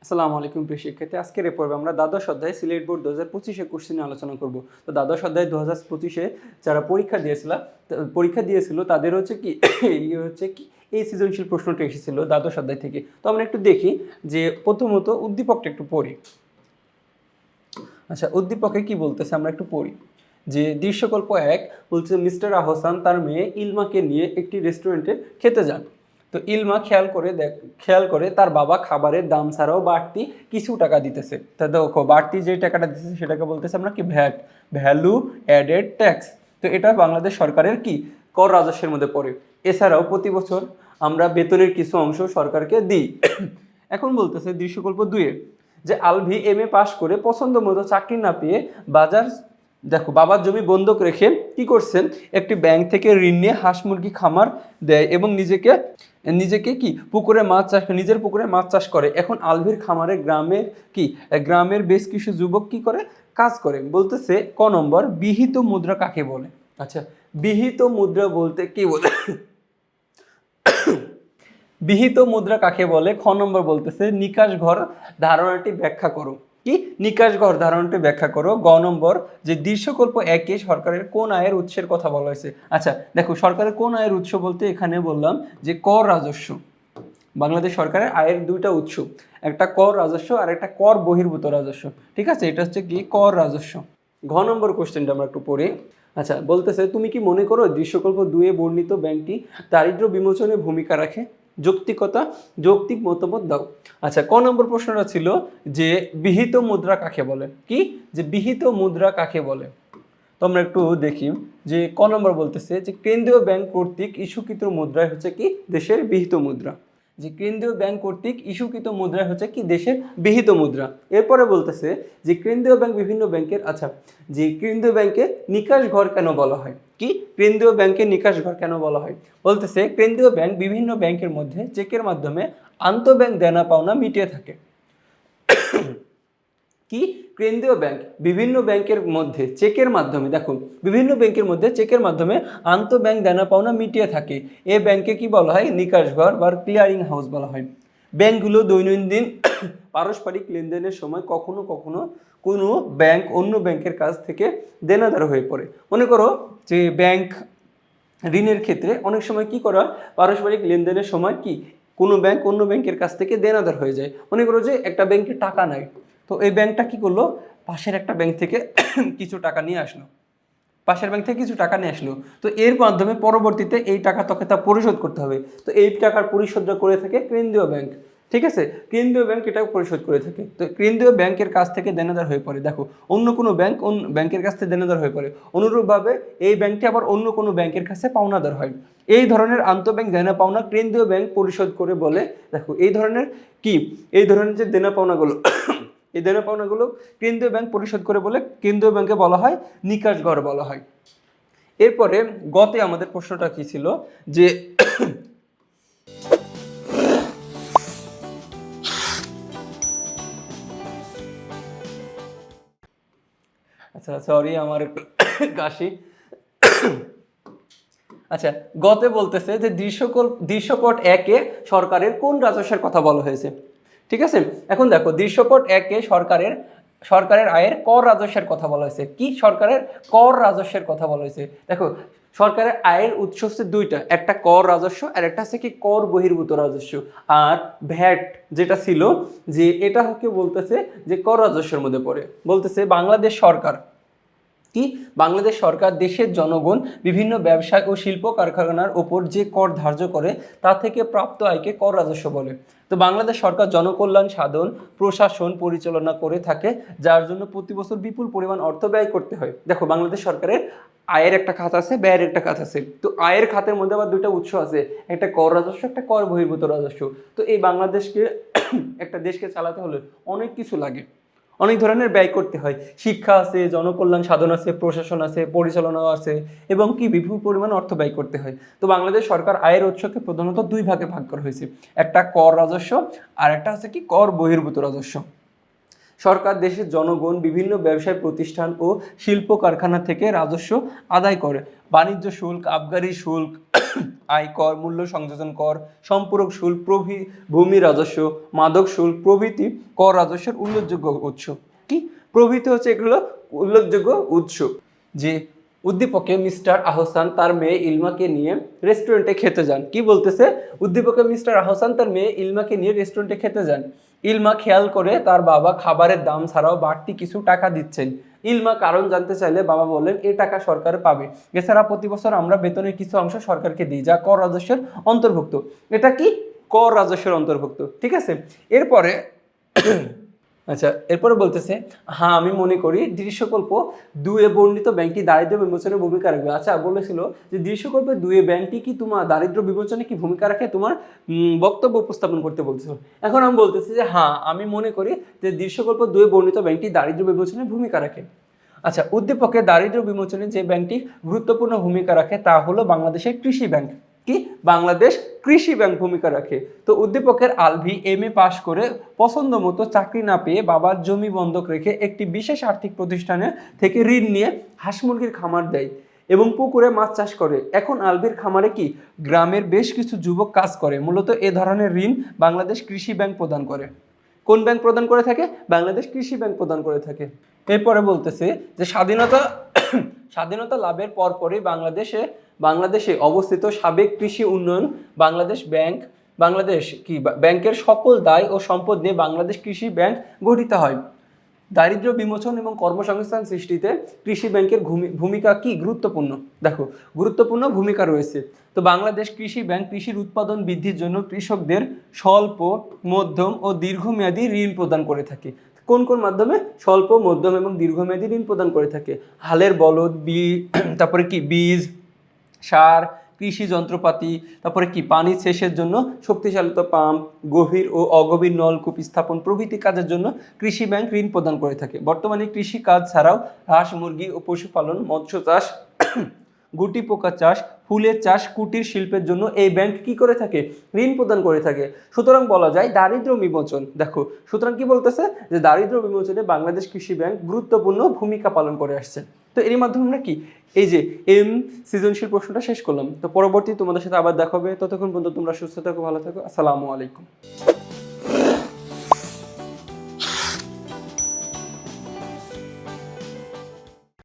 আসসালামু আলাইকুম প্রিয় শিক্ষার্থী। আজকের এই পর্বে আমরা দ্বাদশ অধ্যায় সিলেট বোর্ড 2025 কোশ্চেন নিয়ে আলোচনা করব। তো দ্বাদশ অধ্যায় 2025 যারা পরীক্ষা দিয়েছিল তাদের হচ্ছে কি এই সৃজনশীল প্রশ্নটা এসেছিল দ্বাদশ অধ্যায় থেকে। তো আমরা একটু দেখি যে প্রথমত উদ্দীপকটা একটু পড়ি। আচ্ছা, উদ্দীপকে কি বলতেছে আমরা একটু পড়ি। যে দৃশ্যকল্প 1 বলছে মিস্টার আহসান তার মেয়ে ইলমাকে নিয়ে একটি রেস্টুরেন্টে খেতে যান। তো ইলমা খেয়াল করে তার বাবা খাবারের দাম ছাড়াও বাড়তি কিছু টাকা দিতেছে। তা দেখো বাড়তি যে টাকাটা দিতেছে সেটাকে বলতেছে আমরা কি ভ্যাট, ভ্যালু অ্যাডেড ট্যাক্স। তো এটা বাংলাদেশ সরকারের কি কর রাজস্বের মধ্যে পড়ে। এছাড়াও প্রতি বছর আমরা বেতনের কিছু অংশ সরকারকে দিই। এখন বলতেছে দৃশ্যকল্প 2 যে আলভি এমএ পাশ করে পছন্দ মতো চাকরি না পেয়ে বাবার জমি বন্ধক রেখে কি করছেন, একটি ব্যাংক থেকে ঋণ নিয়ে হাঁস মুরগি খামার দেয় এবং নিজেকে কি নিজের পুকুরে মাছ চাষ করে। এখন আলভির খামারে গ্রামের বেশ কিছু যুবক কি করে, কাজ করে। বলতেছে ক নম্বর বিহিত মুদ্রা কাকে বলে। আচ্ছা, বিহিত মুদ্রা বলতে কি বলে বিহিত মুদ্রা কাকে বলে। খ নম্বর বলতেছে নিকাশ ঘর ধারণাটি ব্যাখ্যা করো। কি নিকাশ ঘর ধারণাটি ব্যাখ্যা করো। গ নম্বর যে দৃশ্যকল্প 1 সরকারের কোন আয়ের উৎসের কথা বলা হয়েছে। আচ্ছা দেখো, সরকারের কোন আয়ের উৎস বলতে এখানে বললাম যে কর রাজস্ব। বাংলাদেশ সরকারের আয়ের দুইটা উৎস, একটা কর রাজস্ব আর একটা কর বহির্ভূত রাজস্ব। ঠিক আছে, এটা হচ্ছে কি কর রাজস্ব। ঘ নম্বর কোশ্চেনটা আমরা একটু পড়ি। আচ্ছা বলতেছে তুমি কি মনে করো দৃশ্যকল্প 2 বর্ণিত ব্যাংকটি দারিদ্র বিমোচনে ভূমিকা রাখে। যৌক্তিক মতামত দাও। আচ্ছা, ক নম্বর প্রশ্নটা ছিল যে বিহিত মুদ্রা কাকে বলে। কি যে বিহিত মুদ্রা কাকে বলে। তো আমরা একটু দেখি যে ক নম্বর বলতেছে যে কেন্দ্রীয় ব্যাংক কর্তৃক ইস্যুকৃত মুদ্রায় হচ্ছে কি দেশের বিহিত মুদ্রা। যে কেন্দ্রীয় ব্যাংক কর্তৃক ইস্যুকৃত মুদ্রা হচ্ছে কি দেশের বিহিত মুদ্রা। এরপরে বলতেছে যে কেন্দ্রীয় ব্যাংক বিভিন্ন ব্যাংকের যে কেন্দ্রীয় ব্যাংকে নিকাশ ঘর কেন বলা হয়। কি কেন্দ্রীয় ব্যাংকে নিকাশ ঘর কেন বলা হয়। বলতেছে কেন্দ্রীয় ব্যাংক বিভিন্ন ব্যাংকের মধ্যে চেকের মাধ্যমে আন্তঃব্যাংক দেনা পাওনা মিটিয়ে থাকে। কি কেন্দ্রীয় ব্যাংক বিভিন্ন ব্যাংকের মধ্যে চেকের মাধ্যমে বিভিন্ন ব্যাংকের মধ্যে চেকের মাধ্যমে আন্তঃব্যাংক দেনা পাওনা মিটিয়ে থাকে। এ ব্যাংকে কি বলা হয় নিকাশ ঘর বা ক্লিয়ারিং হাউস বলা হয়। ব্যাংকগুলো দৈনন্দিন পারস্পরিক লেনদেনের সময় কখনো কখনো কোনো ব্যাংক অন্য ব্যাংকের কাছ থেকে দেনাদার হয়ে পড়ে। মনে করো যে ব্যাংক ঋণের ক্ষেত্রে অনেক সময় কি করা পারস্পরিক লেনদেনের সময় কি কোনো ব্যাংক অন্য ব্যাংকের কাছ থেকে দেনাদার হয়ে যায়। মনে করো যে একটা ব্যাংকে টাকা নাই, তো এই ব্যাংকটা কি করলো পাশের একটা ব্যাংক থেকে কিছু টাকা নিয়ে আসলো তো এর মাধ্যমে পরবর্তীতে এই টাকা তোকে তা পরিশোধ করতে হবে। তো এই টাকার পরিশোধটা করে থাকে কেন্দ্রীয় ব্যাংক। ঠিক আছে, কেন্দ্রীয় ব্যাংক এটা পরিশোধ করে থাকে। তো কেন্দ্রীয় ব্যাংকের কাছ থেকে দেনাদার হয়ে পড়ে অন্য কোনো ব্যাংকের কাছ থেকে দেনাদার হয়ে পড়ে। অনুরূপভাবে এই ব্যাংকটি আবার অন্য কোনো ব্যাংকের কাছে পাওনাদার হয়। এই ধরনের আন্তঃব্যাংক দেনা পাওনা কেন্দ্রীয় ব্যাংক পরিশোধ করে বলে। এই ধরনের যে দেনা পাওনাগুলো এই দেনা পাওনাগুলো কেন্দ্রীয় ব্যাংক পরিশোধ করে বলে কেন্দ্রীয় ব্যাংকে বলা হয় নিকাশ ঘর বলা হয়। এরপরে গতে আমাদের প্রশ্নটা কি ছিল যে আচ্ছা সরি আমার একটু কাশি। আচ্ছা, গতে বলতেছে যে দৃশ্যপট 1 সরকারের কোন রাজস্বের কথা বলা হয়েছে। ঠিক আছে, এখন দেখো দৃশ্যপট 1 সরকারের আয়ের কর রাজস্বের কথা বলা হয়েছে। কি সরকারের কর রাজস্বের কথা বলা হয়েছে। দেখো সরকারের আয়ের উৎস হচ্ছে দুইটা, একটা কর রাজস্ব আর একটা হচ্ছে কি কর বহির্ভূত রাজস্ব। আর ভ্যাট যেটা ছিল যে এটা হচ্ছে বলতেছে যে কর রাজস্বের মধ্যে পড়ে। বলতেছে বাংলাদেশ সরকার দেশের জনগণ বিভিন্ন ব্যবসায় ও শিল্প কারখানার ওপর যে কর ধার্য করে তা থেকে প্রাপ্ত আয়কে কর রাজস্ব বলে। তো বাংলাদেশ সরকার জনকল্যাণ সাধন প্রশাসন পরিচালনা করে থাকে, যার জন্য প্রতি বছর বিপুল পরিমাণ অর্থ ব্যয় করতে হয়। দেখো বাংলাদেশ সরকারের আয়ের একটা খাত আছে, ব্যয়ের একটা খাত আছে। তো আয়ের খাতের মধ্যে আবার দুইটা উৎস আছে, একটা কর রাজস্ব একটা কর বহির্ভূত রাজস্ব। তো এই বাংলাদেশকে একটা দেশকে চালাতে হলে অনেক কিছু লাগে, অনেক ধরনের ব্যয় করতে হয়। শিক্ষা আছে, জনকল্যাণ সাধন আছে, প্রশাসন আছে, পরিচালনা আছে এবং কি বিপুল পরিমাণ অর্থ ব্যয় করতে হয়। তো বাংলাদেশ সরকার আয়ের উৎসকে প্রধানত দুই ভাগে ভাগ করা হয়েছে, একটা কর রাজস্ব আর একটা হচ্ছে কি কর বহির্ভূত রাজস্ব। সরকার দেশের জনগণ বিভিন্ন ব্যবসায় প্রতিষ্ঠান ও শিল্প কারখানা থেকে রাজস্ব আদায় করে। বাণিজ্য শুল্ক, আবগারি শুল্ক, আয়কর, মূল্য সংযোজন কর, সম্পূরক শুল্ক, ভূমি রাজস্ব, মাদক শুল্ক প্রভৃতি কর রাজস্বের উল্লেখযোগ্য উৎস। কি প্রভৃতি হচ্ছে এগুলো উল্লেখযোগ্য উৎস। যে উদ্দীপকে মিস্টার আহসান তার মেয়ে ইলমাকে নিয়ে রেস্টুরেন্টে খেতে যান। কি বলতেছে? উদ্দীপকে মিস্টার আহসান তার মেয়ে ইলমাকে নিয়ে রেস্টুরেন্টে খেতে যান। ইলমা খেয়াল করে তার বাবা খাবারের দাম ছাড়াও বাড়তি কিছু টাকা দিচ্ছেন। ইলমা কারণ জানতে চাইলে বাবা বলেন এই টাকা সরকার পাবে, এছাড়া প্রতি বছর আমরা বেতনের কিছু অংশ সরকারকে দিই যা কর রাজস্বের অন্তর্ভুক্ত। এটা কি? কর রাজস্বের অন্তর্ভুক্ত। ঠিক আছে, এরপরে আচ্ছা এরপরে বলতেছে, হ্যাঁ আমি মনে করি দৃশ্যকল্প 2 এ বর্ণিত ব্যাংকটি দারিদ্র বিমোচনে ভূমিকা রাখবে। আচ্ছা বলেছিল যে দৃশ্যকল্প 2 এ ব্যাংকটি কি তোমার দারিদ্র বিমোচনে কি ভূমিকা রাখে, তোমার বক্তব্য উপস্থাপন করতে বলছিল। এখন আমি বলতেছি যে হ্যাঁ আমি মনে করি যে দৃশ্যকল্প 2 এ বর্ণিত ব্যাংকটি দারিদ্র বিমোচনে ভূমিকা রাখে। আচ্ছা উদ্দীপকে দারিদ্র বিমোচনে যে ব্যাংকটি গুরুত্বপূর্ণ ভূমিকা রাখে তা হলো বাংলাদেশের কৃষি ব্যাংক। কি? বাংলাদেশ কৃষি ব্যাংক ভূমিকা রাখে। তো উদ্দীপকের আলভি MA পাশ করে পছন্দ মতো চাকরি না পেয়ে বাবার জমি বন্ধক রেখে একটি বিশেষ আর্থিক প্রতিষ্ঠানে থেকে ঋণ নিয়ে হাঁস মুরগির খামার দেয় এবং পুকুরে মাছ চাষ করে। এখন আলভির খামারে কি গ্রামের বেশ কিছু যুবক কাজ করে। মূলত এ ধরনের ঋণ বাংলাদেশ কৃষি ব্যাংক প্রদান করে। কোন ব্যাংক প্রদান করে থাকে? বাংলাদেশ কৃষি ব্যাংক প্রদান করে থাকে। এরপরে বলতেছে যে স্বাধীনতা লাভের পরপরই বাংলাদেশে অবস্থিত সাবেক কৃষি উন্নয়ন বাংলাদেশ ব্যাংক ব্যাংকের সকল দায় ও সম্পদ নিয়ে বাংলাদেশ কৃষি ব্যাংক গঠিত হয়। দারিদ্র্য বিমোচন এবং কর্মসংস্থান সৃষ্টিতে কৃষি ব্যাংকের ভূমিকা কি গুরুত্বপূর্ণ? দেখো গুরুত্বপূর্ণ ভূমিকা রয়েছে। তো বাংলাদেশ কৃষি ব্যাংক কৃষির উৎপাদন বৃদ্ধির জন্য কৃষকদের স্বল্প, মধ্যম ও দীর্ঘমেয়াদী ঋণ প্রদান করে থাকে। কোন কোন মাধ্যমে? স্বল্প, মধ্যম এবং দীর্ঘমেয়াদী ঋণ প্রদান করে থাকে। হালের বলদ, তারপরে কি বীজ, সার, কৃষি যন্ত্রপাতি, তারপরে কি পানি সেচের জন্য শক্তিশালিত পাম্প, গভীর ও অগভীর নলকূপ স্থাপন প্রভৃতি কাজের জন্য কৃষি ব্যাংক ঋণ প্রদান করে থাকে। বর্তমানে কৃষি কাজ ছাড়াও হাঁস মুরগি ও পশুপালন, মৎস্য চাষ, গুটি পোকা চাষ, ফুলের চাষ, কুটির শিল্পের জন্য এই ব্যাংক কি করে থাকে? ঋণ প্রদান করে থাকে। সুতরাং বলা যায় দারিদ্র বিমোচন। দেখো সুতরাং কি বলতেছে যে দারিদ্র বিমোচনে বাংলাদেশ কৃষি ব্যাংক গুরুত্বপূর্ণ ভূমিকা পালন করে আসছে। তো এর মাধ্যমে আমরা কি এই যে সৃজনশীল প্রশ্নটা শেষ করলাম। তো পরবর্তী তোমাদের সাথে আবার দেখা হবে। ততক্ষণ পর্যন্ত তোমরা সুস্থ থাকো, ভালো থাকো। আসসালামু আলাইকুম।